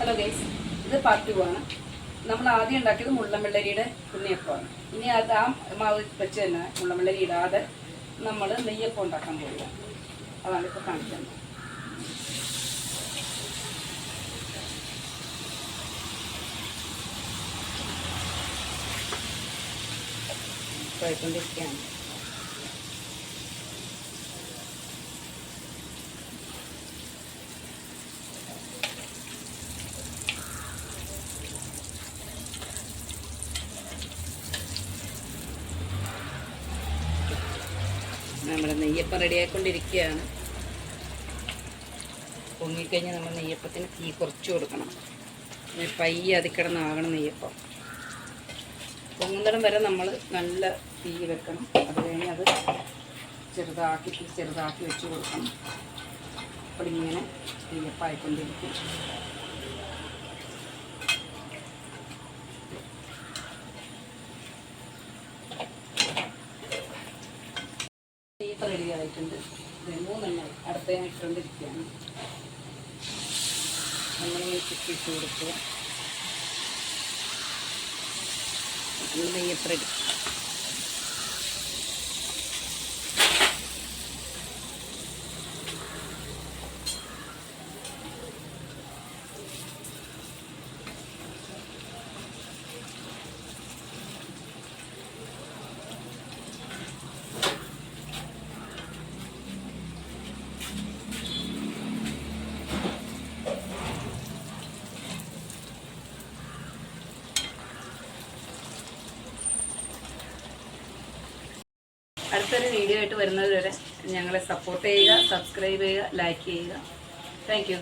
Hello guys, ഇത് part 2 ആണ്. നമ്മൾ ആദ്യം ഉണ്ടാക്കിയത് മുള്ളൻവെള്ളരിയുടെ ഉണ്ണിയപ്പമാണ്. ഇനി അത് ആ മാവ് വെച്ച് തന്നെ മുള്ളൻവെള്ളരി ഇടാതെ നമ്മൾ നെയ്യപ്പം ഉണ്ടാക്കാൻ പോവുക. അതാണ് ഇപ്പോൾ കാണിക്കുന്നത്. പോയിക്കൊണ്ടിരിക്കുകയാണ്. നമ്മുടെ നെയ്യപ്പം റെഡിയായിക്കൊണ്ടിരിക്കുകയാണ്. പൊങ്ങിക്കഴിഞ്ഞാൽ നമ്മൾ നെയ്യപ്പത്തിന് തീ കുറച്ച് കൊടുക്കണം. പയ്യെ അതിക്കിടന്നാകണം നെയ്യപ്പം. പൊങ്ങുന്നിടം വരെ നമ്മൾ നല്ല തീ വെക്കണം. അത് കഴിഞ്ഞ് അത് ചെറുതാക്കി വെച്ച് കൊടുക്കണം. അപ്പോൾ ഇങ്ങനെ നെയ്യപ്പമായിക്കൊണ്ടിരിക്കും. നെയ്യപ്പം റെഡി ആയിട്ടുണ്ട്. 3 എണ്ണമായി അടുത്ത ഞാൻ ഇട്ടുകൊണ്ടിരിക്കുകയാണ്. നമ്മളിങ്ങനെ ചുറ്റിട്ട് കൊടുക്കുക. നെയ്യപ്പം റെഡി. അടുത്തൊരു വീഡിയോ ആയിട്ട് വരുന്നത് വരെ ഞങ്ങളെ സപ്പോർട്ട് ചെയ്യുക, സബ്സ്ക്രൈബ് ചെയ്യുക, ലൈക്ക് ചെയ്യുക. Thank you.